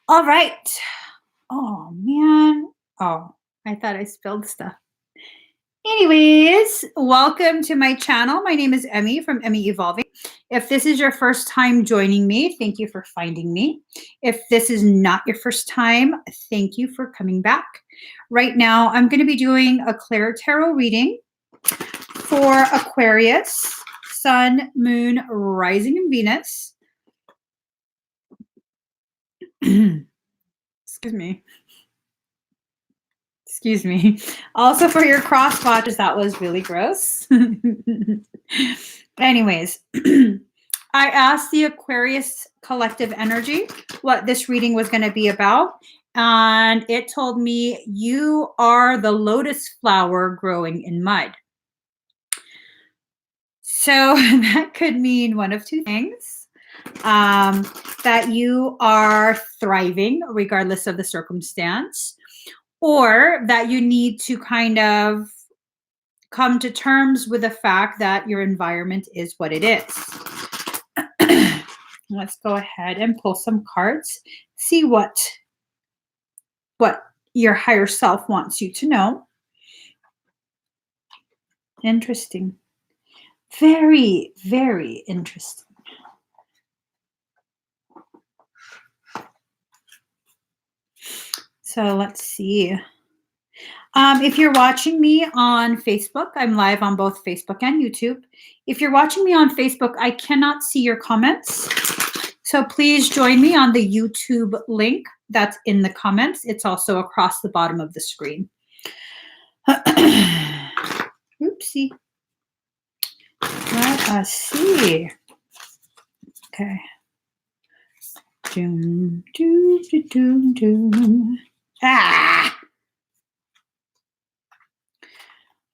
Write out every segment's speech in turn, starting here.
All right. Oh, man. Oh, I thought I spilled stuff. Anyways, welcome to my channel. My name is Emmy from Emmy Evolving. If this is your first time joining me, thank you for finding me. If this is not your first time, thank you for coming back. Right now, I'm going to be doing a ClairTarot reading for Aquarius, Sun, Moon, Rising, and Venus. Excuse me. Excuse me. Also for your cross watches, that was really gross. Anyways, I asked the Aquarius collective energy what this reading was going to be about. And it told me you are the lotus flower growing in mud. So that could mean one of two things. That you are thriving regardless of the circumstance, or that you need to kind of come to terms with the fact that your environment is what it is. Let's go ahead and pull some cards, see what your higher self wants you to know. Interesting. Very, very interesting. So let's see. If you're watching me on Facebook, I'm live on both Facebook and YouTube. If you're watching me on Facebook, I cannot see your comments. So please join me on the YouTube link that's in the comments. It's also across the bottom of the screen. Oopsie. Let us see. Okay. Doom, doom, doom, doom. Ah!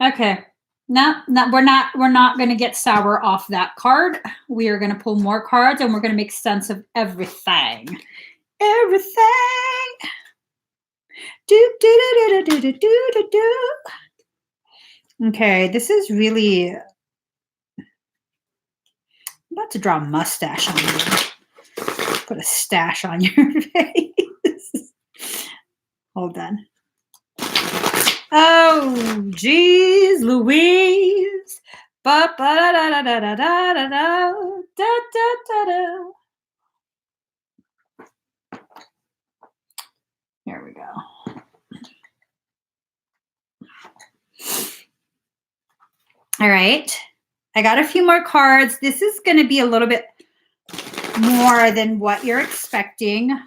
Okay. No, we're not going to get sour off that card. We are going to pull more cards and we're going to make sense of everything. Everything. Do do do do do do do do. Okay, this is really. I'm about to draw a mustache on you. Put a stash on your face. Hold on. Oh, geez, Louise. Ba ba da da da da da da da da da da. Here we go. All right. I got a few more cards. This is going to be a little bit more than what you're expecting.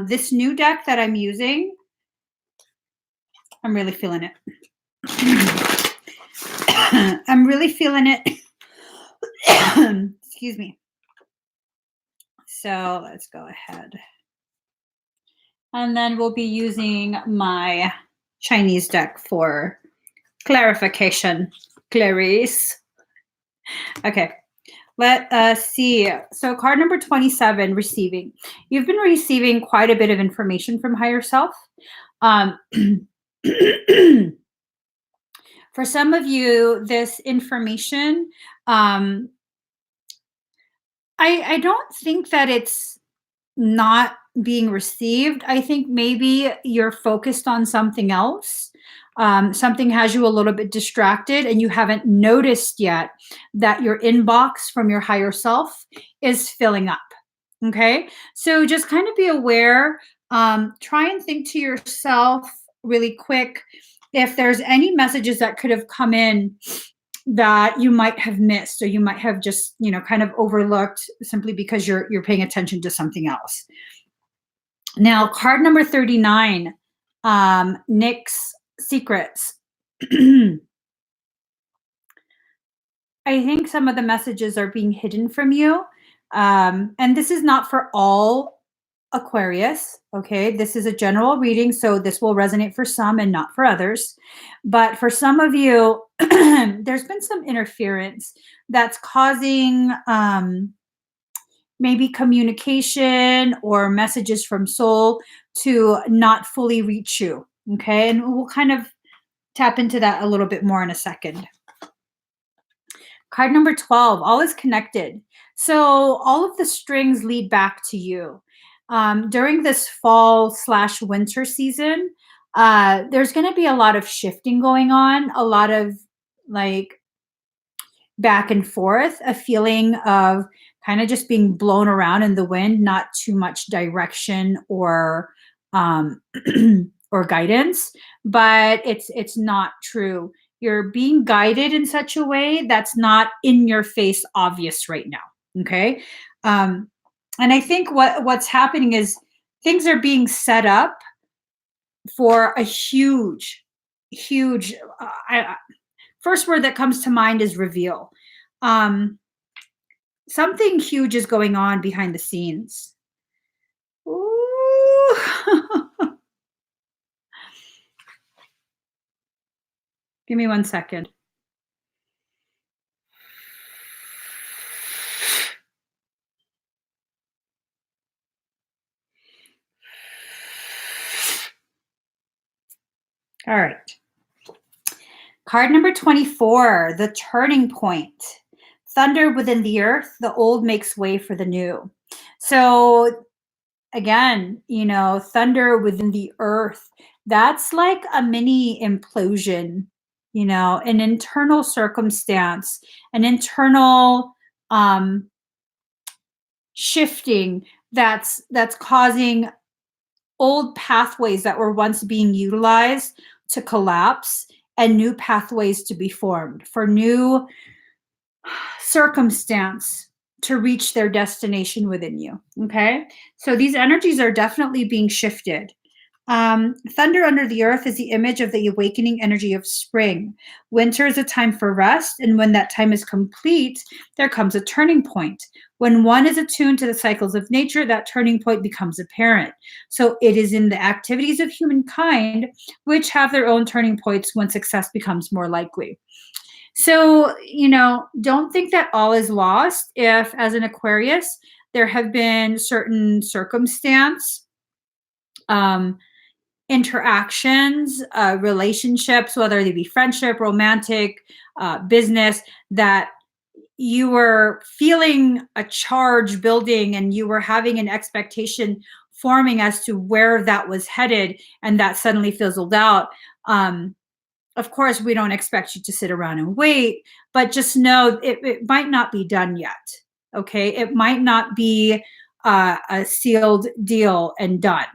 This new deck that I'm using, I'm really feeling it. I'm really feeling it. Excuse me. So let's go ahead. And then we'll be using my Chinese deck for clarification. Clarice. Okay. Let us see. So card number 27, receiving. You've been receiving quite a bit of information from higher self. For some of you, this information, I don't think that it's not being received. I think maybe you're focused on something else. Something has you a little bit distracted and you haven't noticed yet that your inbox from your higher self is filling up. Okay. So just kind of be aware. Try and think to yourself really quick if there's any messages that could have come in that you might have missed or you might have just, kind of overlooked simply because you're paying attention to something else. Now, card number 39, Nick's Secrets. I think some of the messages are being hidden from you. And this is not for all Aquarius, okay? This is a general reading, so this will resonate for some and not for others. But for some of you, there's been some interference that's causing maybe communication or messages from soul to not fully reach you, okay? And we'll kind of tap into that a little bit more in a second. Card number 12, all is connected. So all of the strings lead back to you. During this fall/winter season, there's going to be a lot of shifting going on, a lot of like back and forth, a feeling of kind of just being blown around in the wind, not too much direction or um, or guidance, but it's not true. You're being guided in such a way that's not in your face obvious right now. Okay. Um, and I think what's happening is things are being set up for a huge first word that comes to mind is reveal. Um, Something huge is going on behind the scenes. Ooh. Give me 1 second. All right. Card number 24, the turning point. Thunder within the earth, the old makes way for the new. So again, thunder within the earth, that's like a mini implosion, an internal circumstance, an internal shifting that's causing old pathways that were once being utilized to collapse and new pathways to be formed for new circumstance to reach their destination within you. Okay. So these energies are definitely being shifted. Thunder under the earth is the image of the awakening energy of spring. Winter is a time for rest, and when that time is complete, there comes a turning point. When one is attuned to the cycles of nature, that turning point becomes apparent. So it is in the activities of humankind which have their own turning points when success becomes more likely. So, don't think that all is lost if, as an Aquarius, there have been certain circumstance, interactions, relationships, whether they be friendship, romantic, business, that you were feeling a charge building and you were having an expectation forming as to where that was headed, and that suddenly fizzled out. Of course, we don't expect you to sit around and wait, but just know it might not be done yet. Okay. It might not be a sealed deal and done.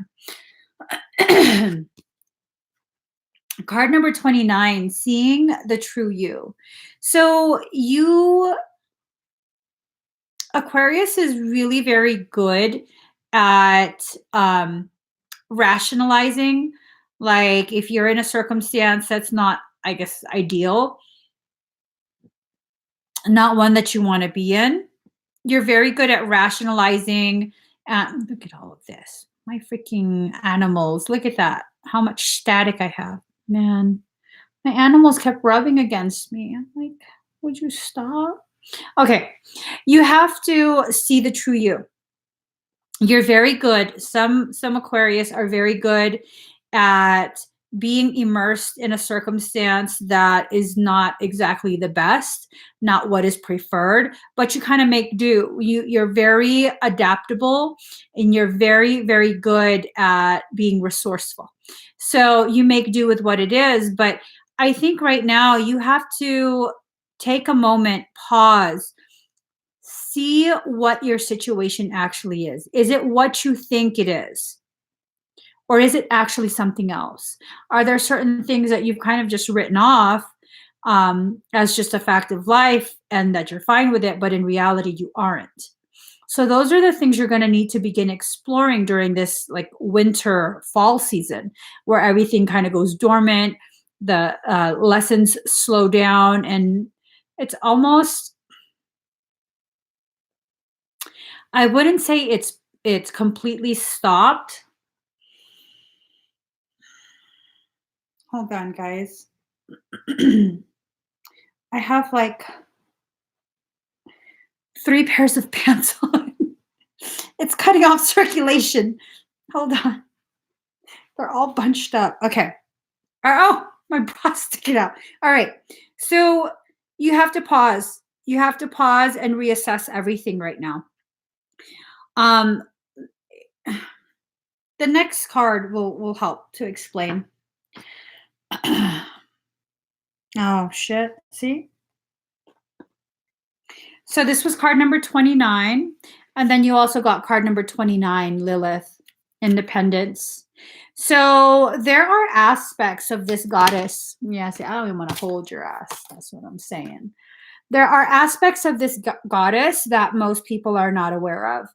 Card number 29, seeing the true you. So Aquarius is really very good at rationalizing. Like if you're in a circumstance that's not, I guess, ideal, not one that you want to be in, you're very good at rationalizing. Look at all of this. My freaking animals. Look at that. How much static I have. Man, my animals kept rubbing against me. I'm like, would you stop? Okay. You have to see the true you. You're very good. Some Aquarius are very good at being immersed in a circumstance that is not exactly the best, not what is preferred, but you kind of make do. You're very adaptable and you're very, very good at being resourceful. So you make do with what it is. But I think right now you have to take a moment, pause, see what your situation actually is. Is it what you think it is? Or is it actually something else? Are there certain things that you've kind of just written off as just a fact of life and that you're fine with it, but in reality you aren't? So those are the things you're going to need to begin exploring during this like winter fall season, where everything kind of goes dormant, the lessons slow down, and it's almost, I wouldn't say it's completely stopped. Hold on, guys. I have like 3 pairs of pants on. It's cutting off circulation. Hold on. They're all bunched up. Okay. Oh, my bra's sticking out. All right. So you have to pause. You have to pause and reassess everything right now. the next card will help to explain. Oh shit. See? So this was card number 29. And then you also got card number 29, Lilith, Independence. So there are aspects of this goddess. Yeah, see, I don't even want to hold your ass. That's what I'm saying. There are aspects of this goddess that most people are not aware of.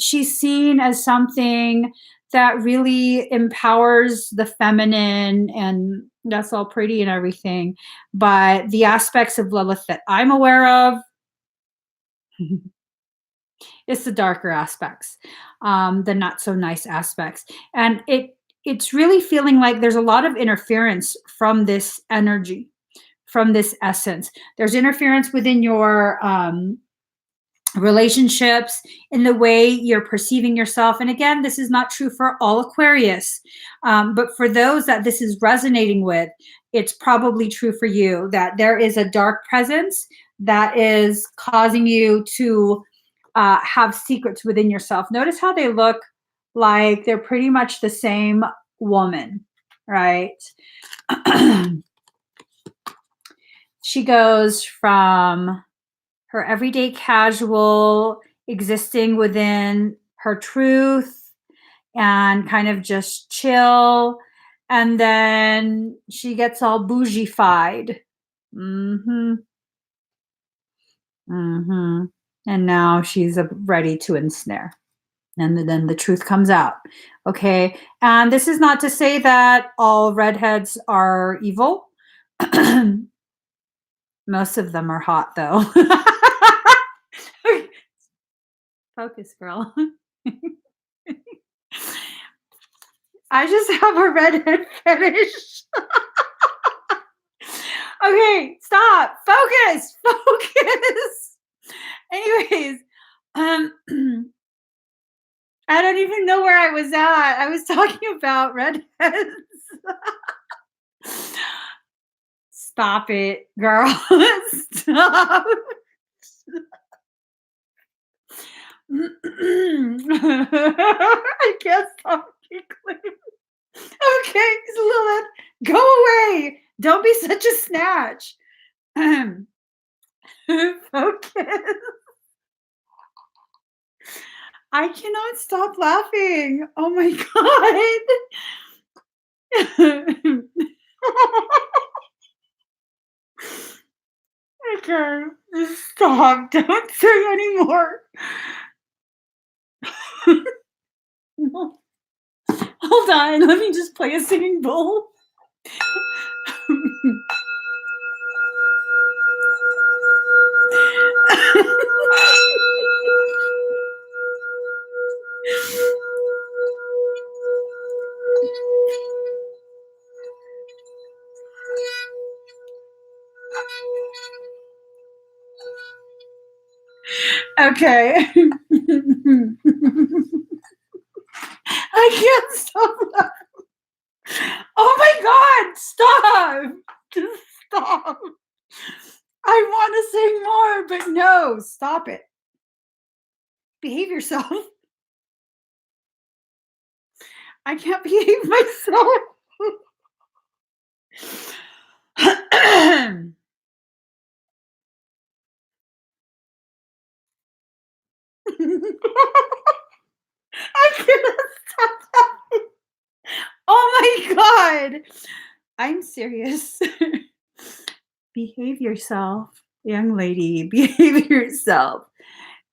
She's seen as something that really empowers the feminine, and that's all pretty and everything. But the aspects of Lilith that I'm aware of, it's the darker aspects, the not so nice aspects. And it's really feeling like there's a lot of interference from this energy, from this essence. There's interference within your relationships, in the way you're perceiving yourself. And again, this is not true for all Aquarius, but for those that this is resonating with, it's probably true for you that there is a dark presence that is causing you to have secrets within yourself. Notice how they look like they're pretty much the same woman, right? She goes from her everyday casual, existing within her truth and kind of just chill. And then she gets all bougie-fied. And now she's ready to ensnare. And then the truth comes out. Okay. And this is not to say that all redheads are evil. Most of them are hot, though. Focus, girl. I just have a redhead fetish. Okay, stop. Focus. Anyways, I don't even know where I was at. I was talking about redheads. Stop it, girl. Stop. I can't stop giggling. Okay, Lilith, go away. Don't be such a snatch. Focus. I cannot stop laughing. Oh my god. Okay, stop. Don't say anymore. No. Hold on, let me just play a singing bowl. Okay. I can't stop laughing. Oh my god, stop. Just stop. I want to sing more, but no, stop it. Behave yourself. I can't behave myself. I cannot stop laughing. Oh my god. I'm serious. Behave yourself, young lady. Behave yourself.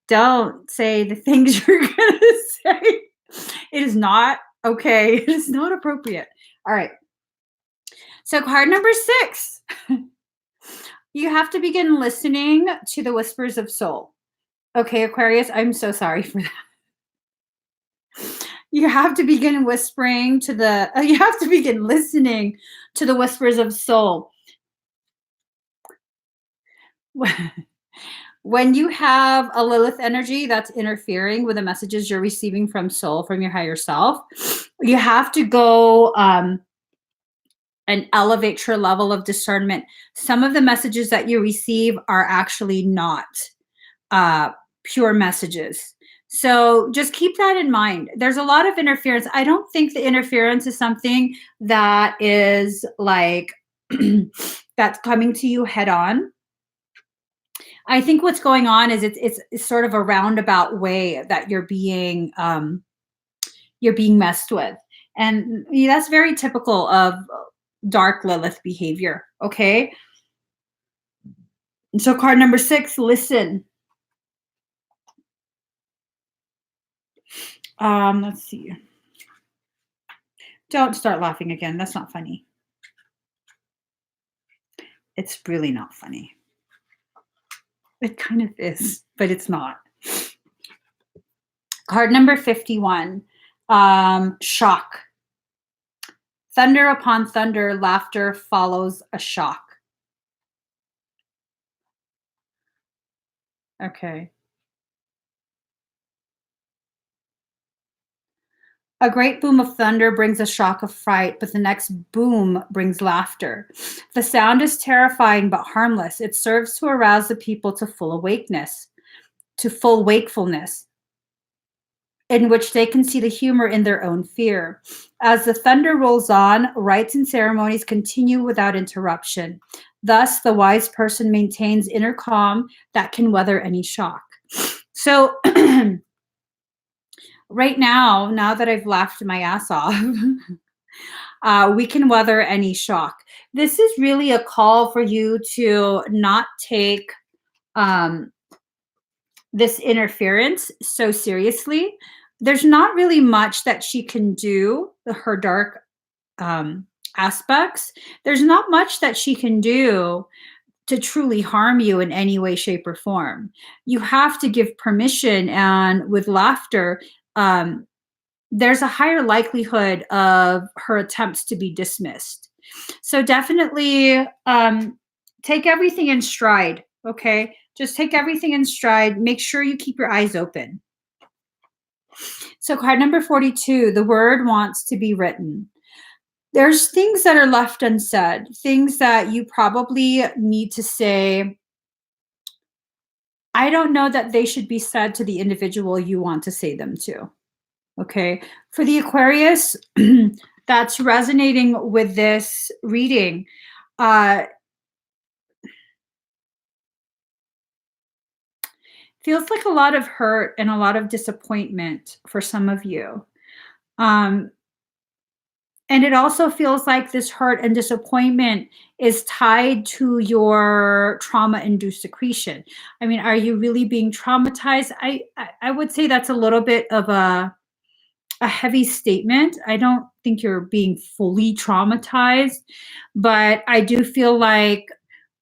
Don't say the things you're going to say. It is not okay. It is not appropriate. All right. So card number 6. You have to begin listening to the whispers of soul. Okay, Aquarius, I'm so sorry for that. You have to begin whispering to the, you have to begin listening to the whispers of soul. When you have a Lilith energy that's interfering with the messages you're receiving from soul, from your higher self, you have to go and elevate your level of discernment. Some of the messages that you receive are actually not pure messages. So just keep that in mind. There's a lot of interference. I don't think the interference is something that is like that's coming to you head on. I think what's going on is it's sort of a roundabout way that you're being messed with. And that's very typical of dark Lilith behavior, okay? So card number 6, listen. Let's see. Don't start laughing again. That's not funny. It's really not funny. It kind of is, but it's not. Card number 51, shock. Thunder upon thunder, laughter follows a shock. Okay. A great boom of thunder brings a shock of fright, but the next boom brings laughter. The sound is terrifying but harmless. It serves to arouse the people to full awakeness, to full wakefulness, in which they can see the humor in their own fear. As the thunder rolls on, rites and ceremonies continue without interruption. Thus, the wise person maintains inner calm that can weather any shock. So, right now that I've laughed my ass off, we can weather any shock. This is really a call for you to not take this interference so seriously. There's not really much that she can do, her dark aspects. There's not much that she can do to truly harm you in any way, shape, or form. You have to give permission, and with laughter, there's a higher likelihood of her attempts to be dismissed. So definitely take everything in stride, okay? Just take everything in stride. Make sure you keep your eyes open. So card number 42, the word wants to be written. There's things that are left unsaid, things that you probably need to say. I don't know that they should be said to the individual you want to say them to. Okay. For the Aquarius that's resonating with this reading, feels like a lot of hurt and a lot of disappointment for some of you. And it also feels like this hurt and disappointment is tied to your trauma-induced secretion. I mean, are you really being traumatized? I would say that's a little bit of a heavy statement. I don't think you're being fully traumatized, but I do feel like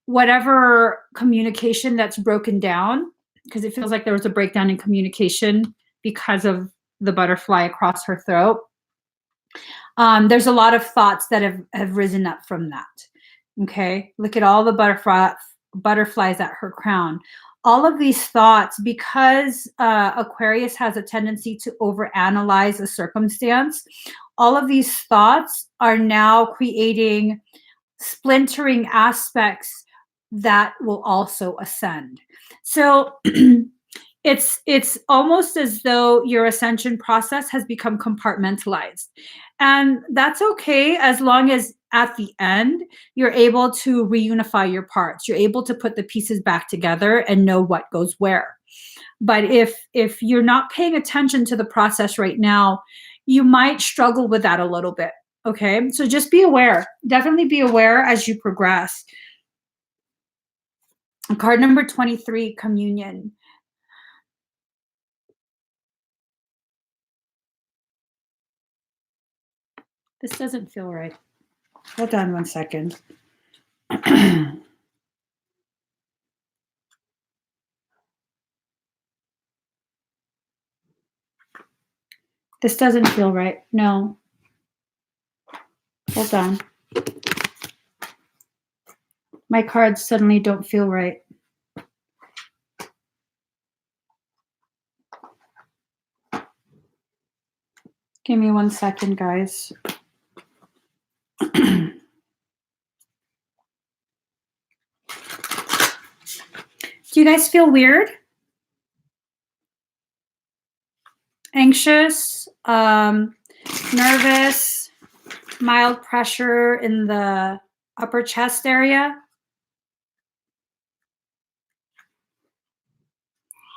whatever communication that's broken down, because it feels like there was a breakdown in communication because of the butterfly across her throat. There's a lot of thoughts that have risen up from that. Okay, look at all the butterflies at her crown. All of these thoughts, because Aquarius has a tendency to overanalyze a circumstance, all of these thoughts are now creating splintering aspects that will also ascend. So it's almost as though your ascension process has become compartmentalized. And that's okay, as long as at the end you're able to reunify your parts. You're able to put the pieces back together and know what goes where. But if you're not paying attention to the process right now, you might struggle with that a little bit. Okay, so just be aware. Definitely be aware as you progress. Card number 23, communion. This doesn't feel right. Hold on one second. This doesn't feel right. No. Hold on. My cards suddenly don't feel right. Give me 1 second, guys. Do you guys feel weird? Anxious, nervous, mild pressure in the upper chest area.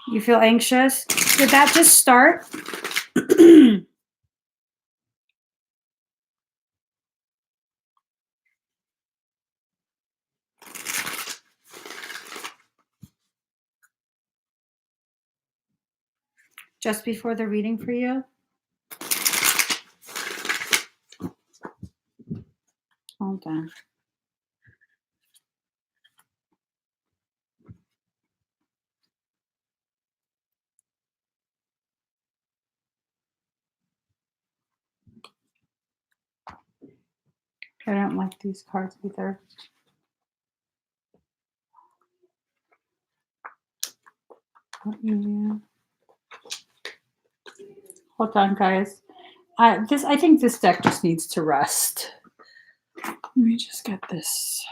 You feel anxious? Did that just start? Just before the reading for you? Hold on. I don't like these cards either. Hold on, guys. I think this deck just needs to rest. Let me just get this.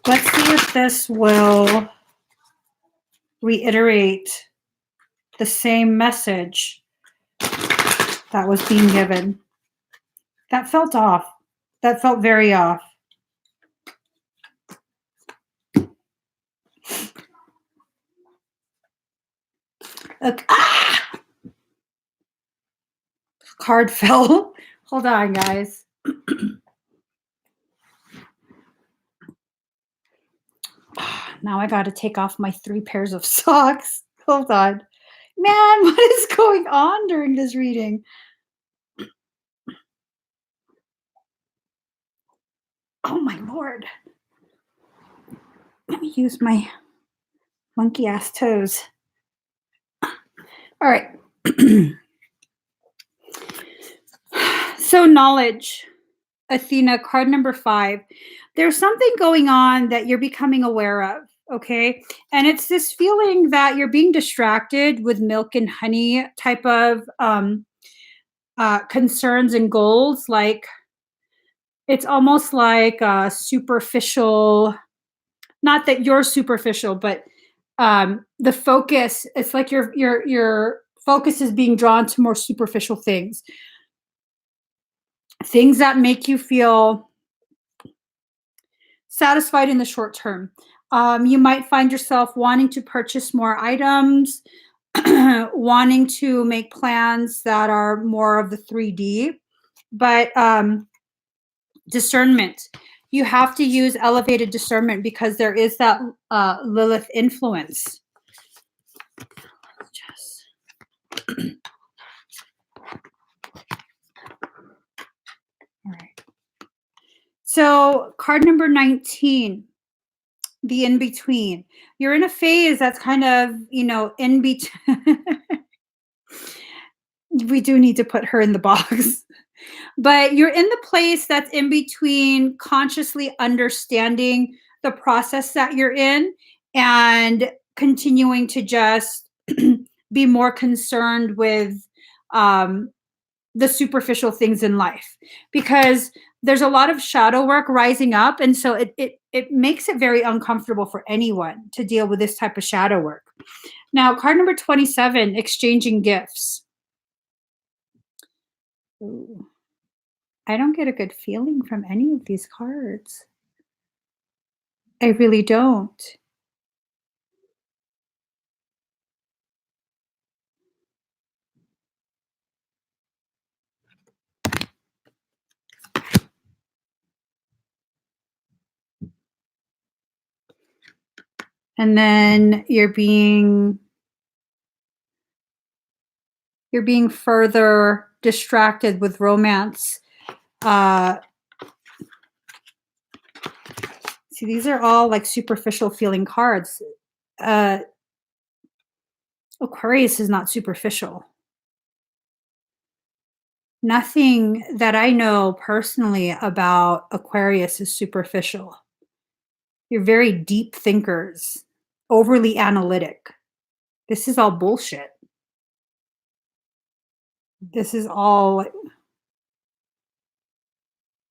Let's see if this will reiterate the same message that was being given. That felt off. That felt very off. Look, card fell. Hold on, guys. Now I got to take off my 3 pairs of socks. Hold on. Man, what is going on during this reading? Oh my Lord. Let me use my monkey ass toes. All right. So knowledge, Athena, card number 5. There's something going on that you're becoming aware of, okay? And it's this feeling that you're being distracted with milk and honey type of concerns and goals. Like it's almost like a superficial, not that you're superficial, but the focus, it's like your focus is being drawn to more superficial things that make you feel satisfied in the short term. You might find yourself wanting to purchase more items, wanting to make plans that are more of the 3D, but discernment. You have to use elevated discernment because there is that Lilith influence. All right. So card number 19, the in-between. You're in a phase that's kind of, in between. We do need to put her in the box. But you're in the place that's in between consciously understanding the process that you're in and continuing to just be more concerned with the superficial things in life, because there's a lot of shadow work rising up, and so it makes it very uncomfortable for anyone to deal with this type of shadow work. Now, card number 27, exchanging gifts. Ooh. I don't get a good feeling from any of these cards. I really don't. And then you're being further distracted with romance. See, these are all like superficial feeling cards. Aquarius is not superficial. Nothing that I know personally about Aquarius is superficial. You're very deep thinkers, overly analytic. This is all bullshit. This is all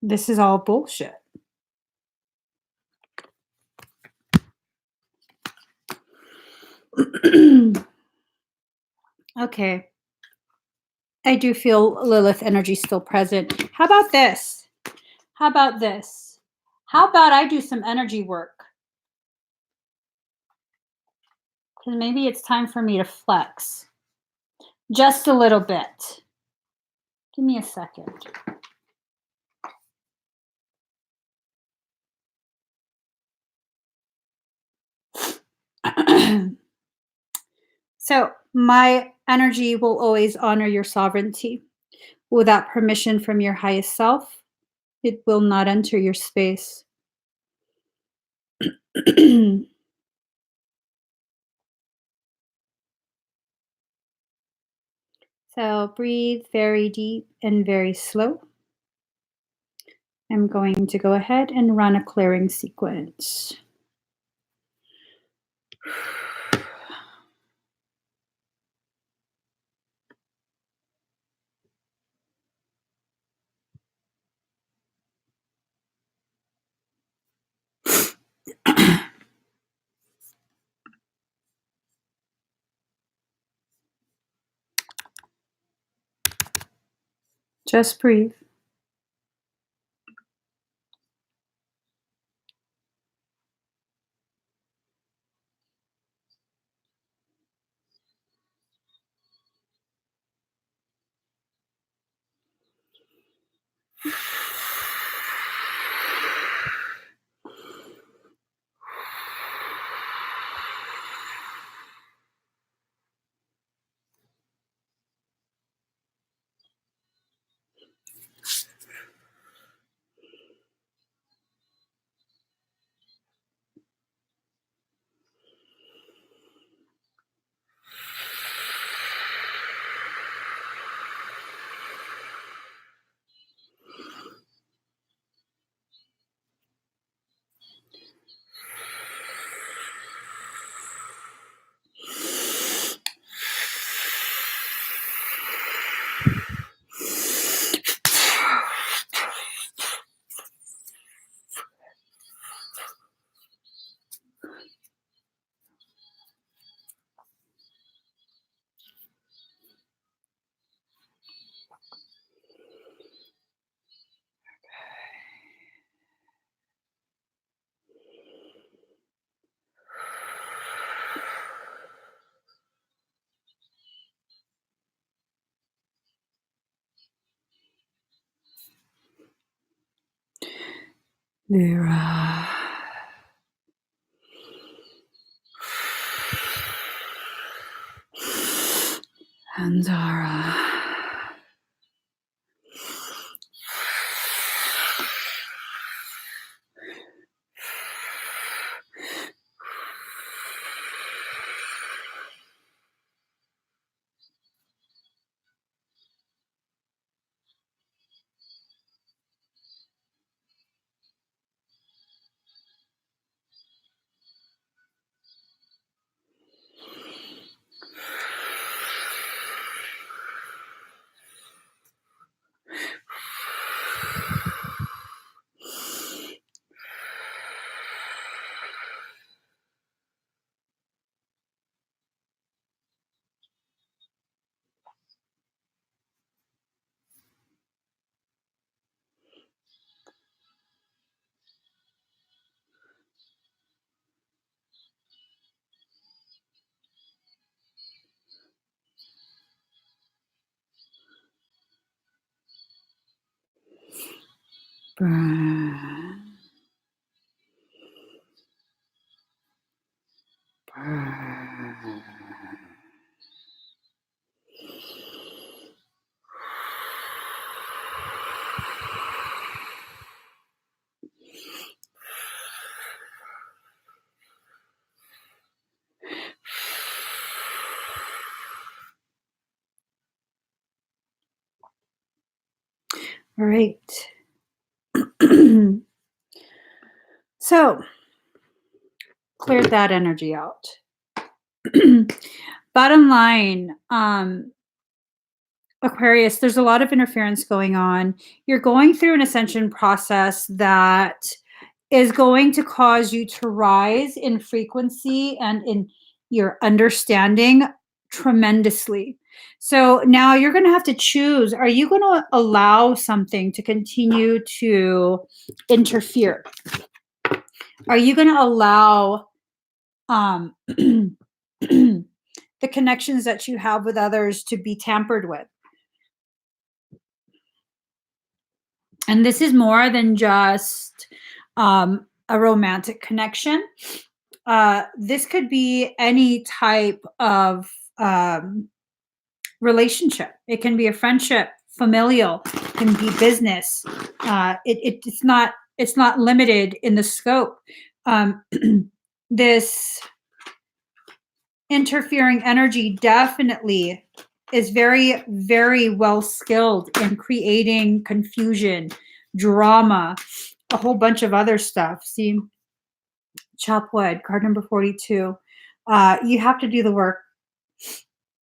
This is all bullshit. Okay. I do feel Lilith energy still present. How about this? How about this? How about I do some energy work? Because maybe it's time for me to flex. Just a little bit. Give me a second. So, my energy will always honor your sovereignty. Without permission from your highest self, it will not enter your space. So, breathe very deep and very slow. I'm going to go ahead and run a clearing sequence. Just breathe. Vera. And Zara. Burn. Burn. All right. So, cleared that energy out. Bottom line, Aquarius, there's a lot of interference going on. You're going through an ascension process that is going to cause you to rise in frequency and in your understanding tremendously. So now you're going to have to choose, are you going to allow something to continue to interfere? Are you going to allow the connections that you have with others to be tampered with? And this is more than just a romantic connection. This could be any type of relationship. It can be a friendship, familial, it can be business. It's not limited in the scope. This interfering energy definitely is very, very well skilled in creating confusion, drama, a whole bunch of other stuff. See, Chopwood, card number 42. You have to do the work.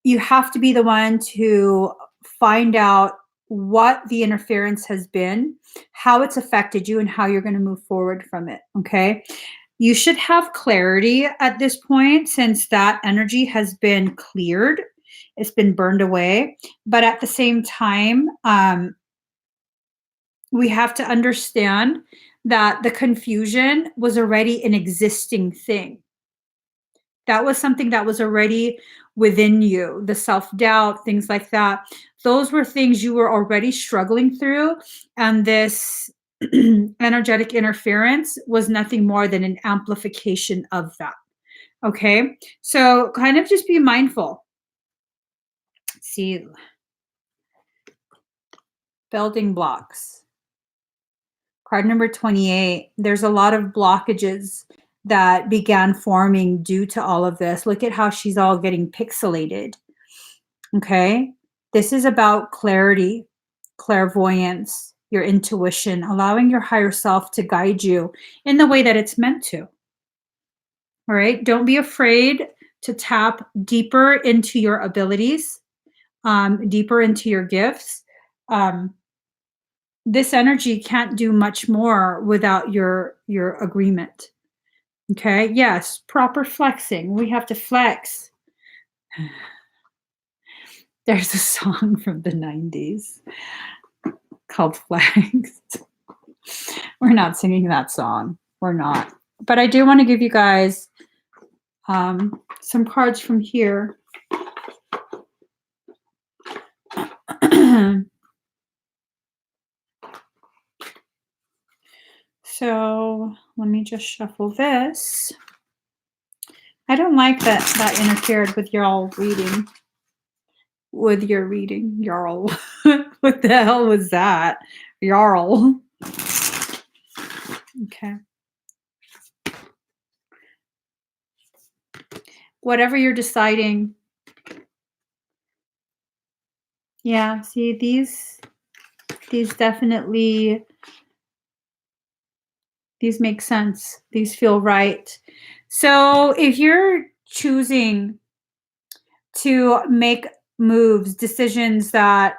You have to be the one to find out what the interference has been, how it's affected you, and how you're going to move forward from it. Okay. You should have clarity at this point since that energy has been cleared. It's been burned away. But at the same time, we have to understand that the confusion was already an existing thing. That was something that was already within you, the self-doubt, things like that. Those were things you were already struggling through. And this energetic interference was nothing more than an amplification of that. Okay. So kind of just be mindful. Let's see. Building blocks. Card number 28. There's a lot of blockages that began forming due to all of this. Look at how she's all getting pixelated. Okay. This is about clarity, clairvoyance, your intuition, allowing your higher self to guide you in the way that it's meant to. All right. Don't be afraid to tap deeper into your abilities, deeper into your gifts. This energy can't do much more without your agreement. Okay. Yes. Proper flexing. We have to flex. There's a song from the 90s called Flex. We're not singing that song. We're not. But I do want to give you guys some cards from here. So let me just shuffle this. I don't like that interfered with your reading. With your reading, Jarl. What the hell was that? Jarl. Okay. Whatever you're deciding. Yeah, see, these definitely, these make sense. These feel right. So if you're choosing to make moves, decisions that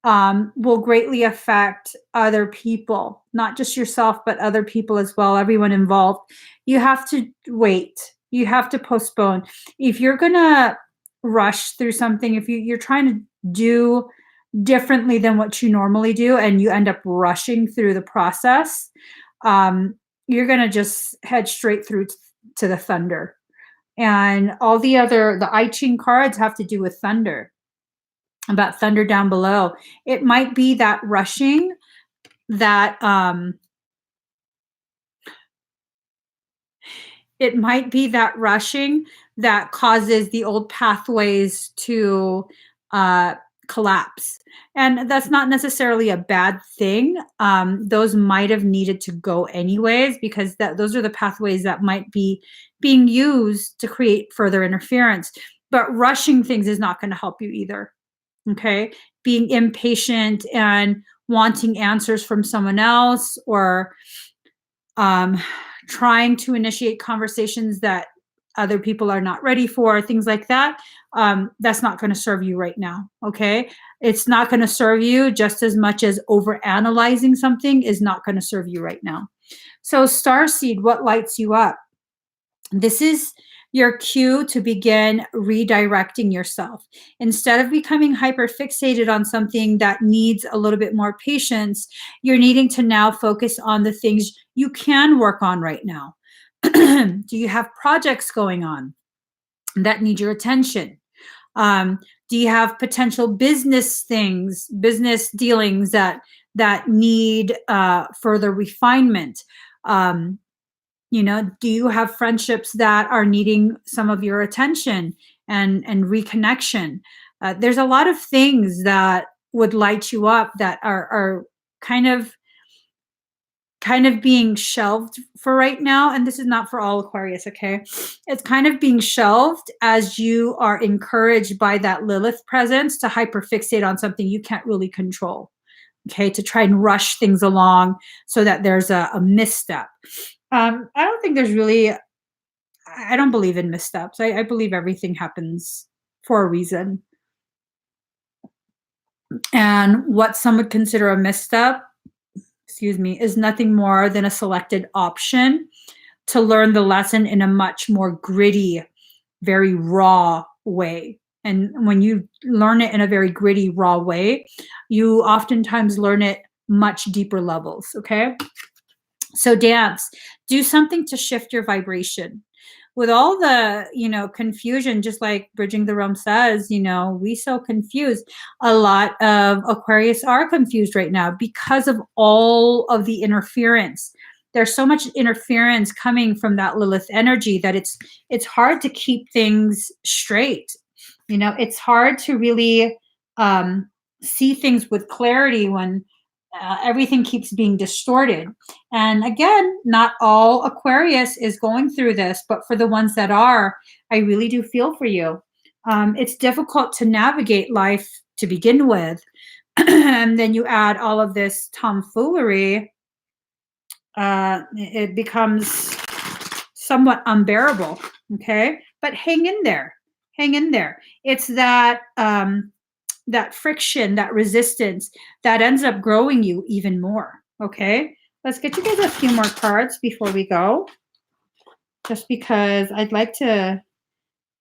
will greatly affect other people, not just yourself, but other people as well, everyone involved, you have to wait. You have to postpone. If you're going to rush through something, if you're trying to do differently than what you normally do and you end up rushing through the process, you're going to just head straight through to the thunder. And all the I Ching cards have to do with thunder, about thunder down below. It might be that rushing that causes the old pathways to collapse. And that's not necessarily a bad thing. Those might have needed to go anyways, because those are the pathways that might be being used to create further interference. But rushing things is not going to help you either. Okay. Being impatient and wanting answers from someone else, or trying to initiate conversations that other people are not ready for, things like that, that's not going to serve you right now. Okay. It's not going to serve you just as much as overanalyzing something is not going to serve you right now. So starseed, what lights you up? This is your cue to begin redirecting yourself. Instead of becoming hyper fixated on something that needs a little bit more patience, you're needing to now focus on the things you can work on right now. Do you have projects going on that need your attention? Do you have potential business things, business dealings that need further refinement? Do you have friendships that are needing some of your attention and reconnection? There's a lot of things that would light you up that are kind of being shelved for right now. And this is not for all Aquarius, okay? It's kind of being shelved as you are encouraged by that Lilith presence to hyperfixate on something you can't really control, okay? To try and rush things along so that there's a misstep. I don't think there's really, I don't believe in missteps. I believe everything happens for a reason. And what some would consider a misstep, is nothing more than a selected option to learn the lesson in a much more gritty, very raw way. And when you learn it in a very gritty, raw way, you oftentimes learn it much deeper levels, okay? So dance, do something to shift your vibration. With all the, confusion, just like Bridging the Realm says, we so confused. A lot of Aquarius are confused right now because of all of the interference. There's so much interference coming from that Lilith energy that it's hard to keep things straight. It's hard to really see things with clarity when everything keeps being distorted. And again, not all Aquarius is going through this, but for the ones that are, I really do feel for you. It's difficult to navigate life to begin with. And then you add all of this tomfoolery, it becomes somewhat unbearable, okay? But hang in there. Hang in there. It's that that friction, that resistance that ends up growing you even more. Okay, let's get you guys a few more cards before we go, just because I'd like to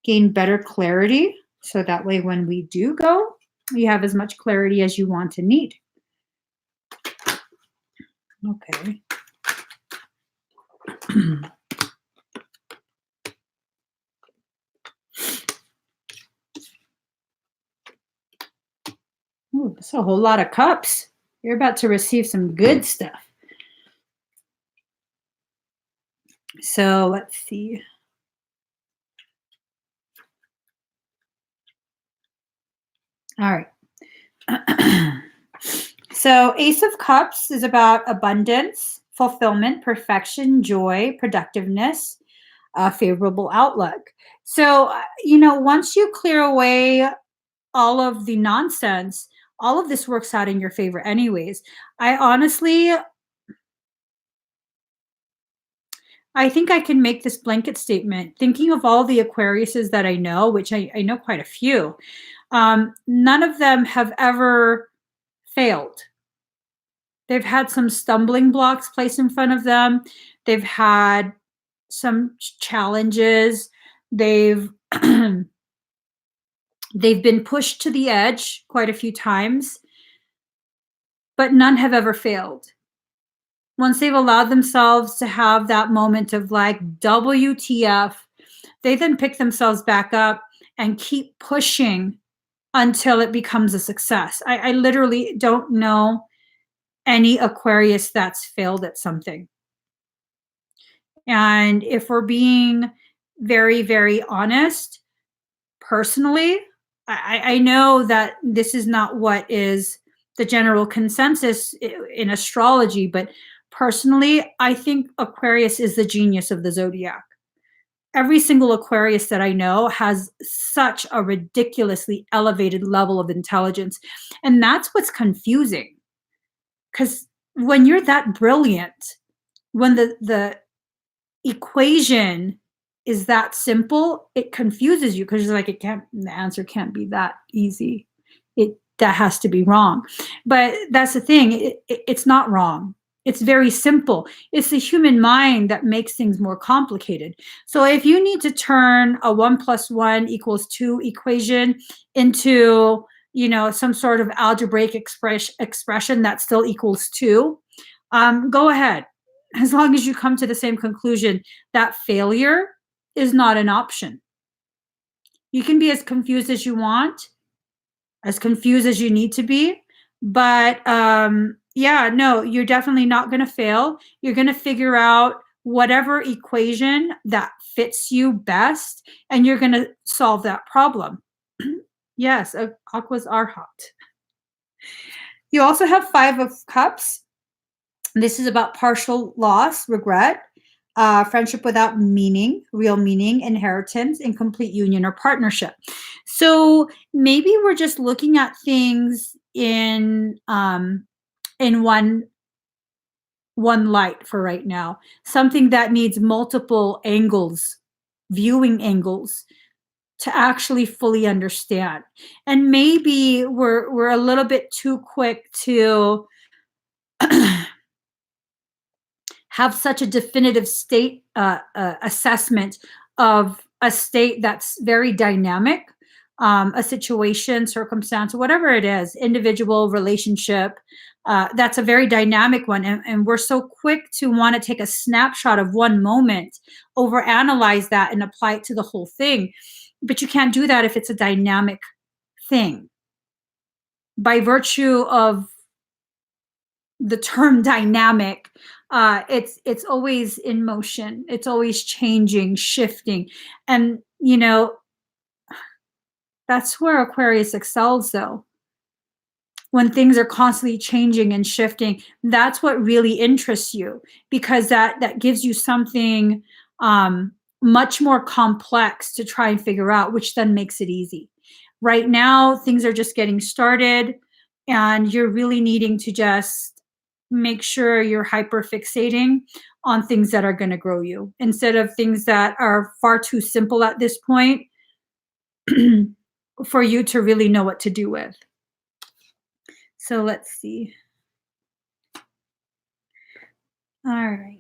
gain better clarity so that way when we do go, you have as much clarity as you want and need. Okay. Ooh, that's a whole lot of cups. You're about to receive some good stuff. So let's see. All right. So Ace of Cups is about abundance, fulfillment, perfection, joy, productiveness, a favorable outlook. So, once you clear away all of the nonsense, all of this works out in your favor anyways. I think I can make this blanket statement. Thinking of all the Aquariuses that I know, which I know quite a few, none of them have ever failed. They've had some stumbling blocks placed in front of them. They've had some challenges. They've they've been pushed to the edge quite a few times, but none have ever failed. Once they've allowed themselves to have that moment of like, WTF, they then pick themselves back up and keep pushing until it becomes a success. I literally don't know any Aquarius that's failed at something. And if we're being very, very honest, personally, I know that this is not what is the general consensus in astrology, but personally, I think Aquarius is the genius of the zodiac. Every single Aquarius that I know has such a ridiculously elevated level of intelligence. And that's what's confusing. Because when you're that brilliant, when the equation is that simple, it confuses you because you're like, the answer can't be that easy. that has to be wrong. But that's the thing, it's not wrong. It's very simple. It's the human mind that makes things more complicated. So if you need to turn a 1 + 1 = 2 equation into, some sort of algebraic expression that still equals 2, go ahead. As long as you come to the same conclusion that failure is not an option. You can be as confused as you want, as confused as you need to be, but yeah, no, you're definitely not going to fail. You're going to figure out whatever equation that fits you best, and you're going to solve that problem. Yes, aquas are hot. You also have 5 of Cups. This is about partial loss, regret, friendship without meaning, real meaning, inheritance, incomplete union or partnership. So maybe we're just looking at things in one light for right now. Something that needs multiple angles, viewing angles, to actually fully understand. And maybe we're a little bit too quick to have such a definitive state assessment of a state that's very dynamic, a situation, circumstance, whatever it is, individual, relationship. That's a very dynamic one. And we're so quick to want to take a snapshot of one moment, overanalyze that, and apply it to the whole thing. But you can't do that if it's a dynamic thing. By virtue of the term dynamic, it's always in motion. It's always changing, shifting. And, that's where Aquarius excels, though. When things are constantly changing and shifting, that's what really interests you, because that gives you something much more complex to try and figure out, which then makes it easy. Right now, things are just getting started, and you're really needing to just make sure you're hyper fixating on things that are going to grow you instead of things that are far too simple at this point for you to really know what to do with. So let's see. All right.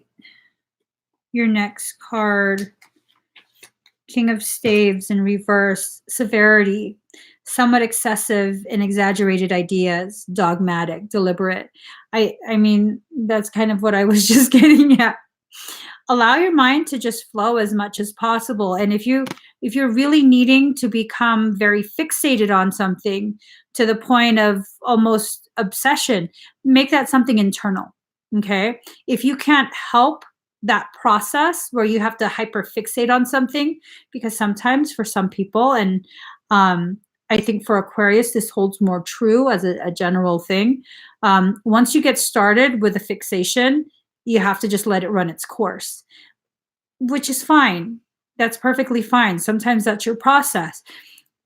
Your next card, King of Staves in reverse, severity, somewhat excessive and exaggerated ideas, dogmatic, deliberate. I mean, that's kind of what I was just getting at. Allow your mind to just flow as much as possible. And if you're really needing to become very fixated on something to the point of almost obsession, make that something internal. Okay? If you can't help that process where you have to hyper fixate on something, because sometimes for some people, and I think for Aquarius, this holds more true as a general thing. Once you get started with a fixation, you have to just let it run its course, which is fine. That's perfectly fine. Sometimes that's your process.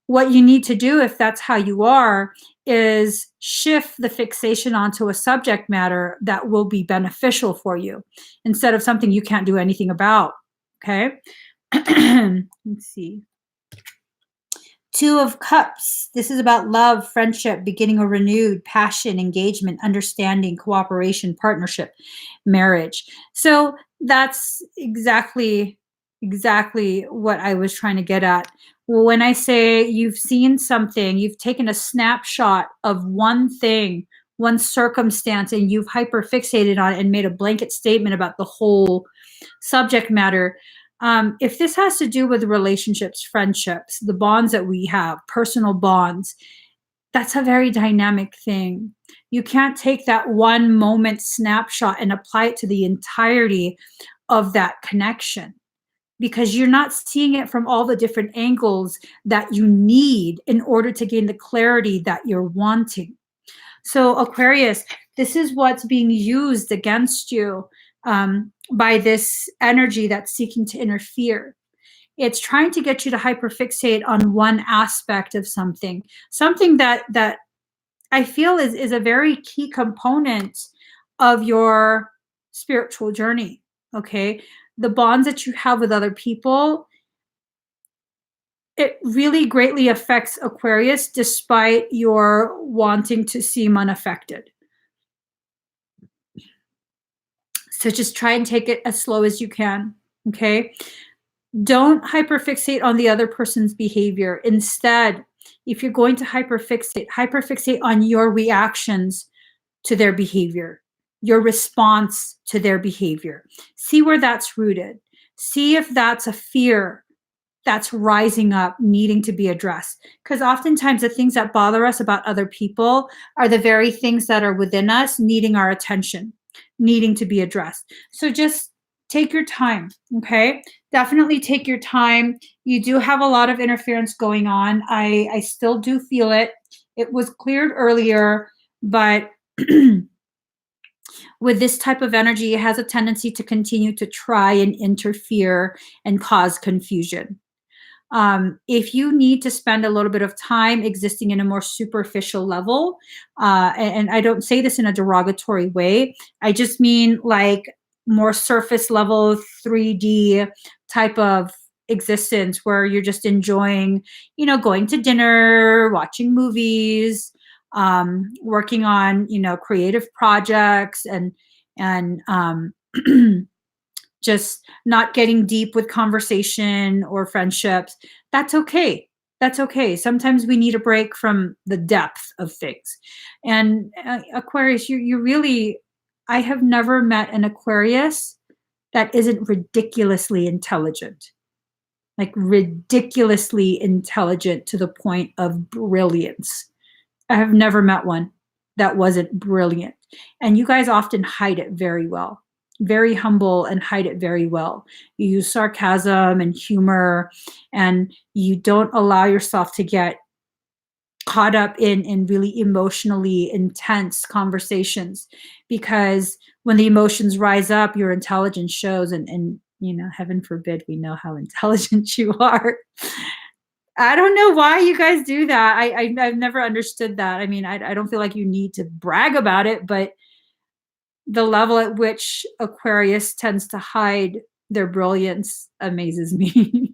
What you need to do, if that's how you are, is shift the fixation onto a subject matter that will be beneficial for you instead of something you can't do anything about. Okay? Let's see. 2 of Cups. This is about love, friendship, beginning a renewed passion, engagement, understanding, cooperation, partnership, marriage. So that's exactly what I was trying to get at. When I say you've seen something, you've taken a snapshot of one thing, one circumstance, and you've hyper fixated on it and made a blanket statement about the whole subject matter. If this has to do with relationships, friendships, the bonds that we have, personal bonds, that's a very dynamic thing. You can't take that one moment snapshot and apply it to the entirety of that connection, because you're not seeing it from all the different angles that you need in order to gain the clarity that you're wanting. So Aquarius, this is what's being used against you by this energy that's seeking to interfere. It's trying to get you to hyperfixate on one aspect of something that I feel is a very key component of your spiritual journey. Okay, the bonds that you have with other people, it really greatly affects Aquarius despite your wanting to seem unaffected. So just try and take it as slow as you can, okay? Don't hyperfixate on the other person's behavior. Instead, if you're going to hyperfixate on your reactions to their behavior, your response to their behavior. See where that's rooted. See if that's a fear that's rising up, needing to be addressed. Because oftentimes the things that bother us about other people are the very things that are within us, needing our attention, needing to be addressed. So just take your time, okay? Definitely take your time. You do have a lot of interference going on. I still do feel it. It was cleared earlier, but with this type of energy, it has a tendency to continue to try and interfere and cause confusion. If you need to spend a little bit of time existing in a more superficial level, and I don't say this in a derogatory way, I just mean like more surface level 3D type of existence where you're just enjoying, going to dinner, watching movies, working on, creative projects and just not getting deep with conversation or friendships. That's okay. That's okay. Sometimes we need a break from the depth of things. And Aquarius, you really, I have never met an Aquarius that isn't ridiculously intelligent, like ridiculously intelligent to the point of brilliance. I have never met one that wasn't brilliant. And you guys often hide it very well, very humble and hide it very well. You use sarcasm and humor, and you don't allow yourself to get caught up in really emotionally intense conversations, because when the emotions rise up, your intelligence shows, and heaven forbid we know how intelligent you are. I don't know why you guys do that. I've never understood that. I mean, I don't feel like you need to brag about it, but the level at which Aquarius tends to hide their brilliance amazes me.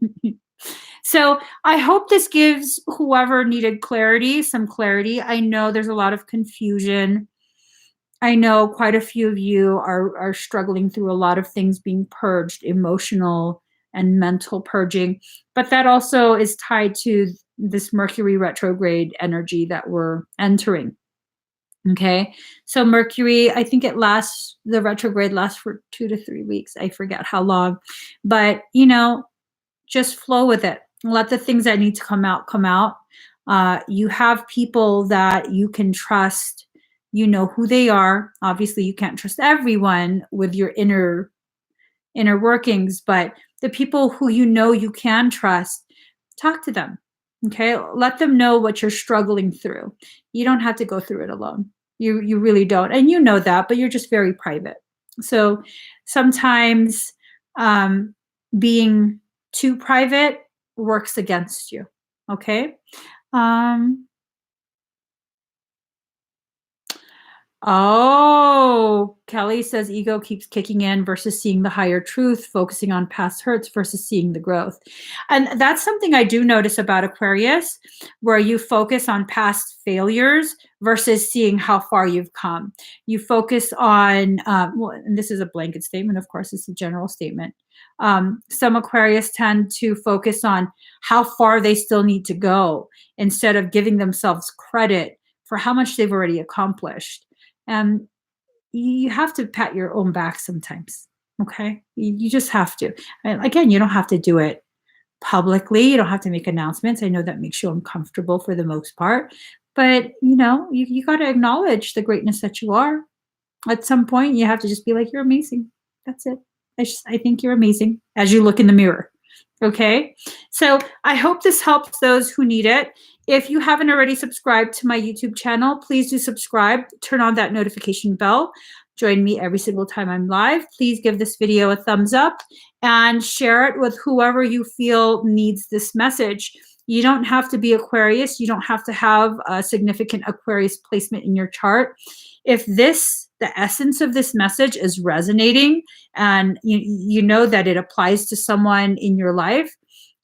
So I hope this gives whoever needed clarity some clarity. I know there's a lot of confusion. I know quite a few of you are struggling through a lot of things being purged, emotional and mental purging, but that also is tied to this Mercury retrograde energy that we're entering. Okay, so Mercury, I think the retrograde lasts for 2 to 3 weeks. I forget how long, but just flow with it. Let the things that need to come out come out. You have people that you can trust. You know who they are. Obviously, you can't trust everyone with your inner workings, but the people who you can trust, talk to them. Okay, let them know what you're struggling through. You don't have to go through it alone. You really don't, and you know that, but you're just very private. So sometimes being too private works against you. Okay. Oh, Kelly says ego keeps kicking in versus seeing the higher truth, focusing on past hurts versus seeing the growth. And that's something I do notice about Aquarius, where you focus on past failures versus seeing how far you've come. You focus on, and this is a blanket statement, of course, it's a general statement. Some Aquarius tend to focus on how far they still need to go instead of giving themselves credit for how much they've already accomplished. And you have to pat your own back sometimes. Okay. You just have to. And again, you don't have to do it publicly. You don't have to make announcements. I know that makes you uncomfortable for the most part, but you got to acknowledge the greatness that you are. At some point, you have to just be like, you're amazing. That's it. I think you're amazing as you look in the mirror. Okay. So I hope this helps those who need it. If you haven't already subscribed to my YouTube channel, please do subscribe, turn on that notification bell, join me every single time I'm live. Please give this video a thumbs up and share it with whoever you feel needs this message. You don't have to be Aquarius. You don't have to have a significant Aquarius placement in your chart. If the essence of this message is resonating and you know that it applies to someone in your life,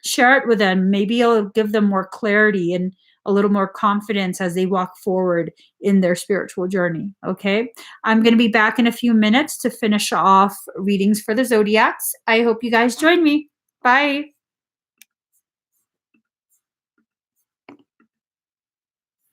share it with them. Maybe it'll give them more clarity and a little more confidence as they walk forward in their spiritual journey. Okay. I'm going to be back in a few minutes to finish off readings for the zodiacs. I hope you guys join me. Bye.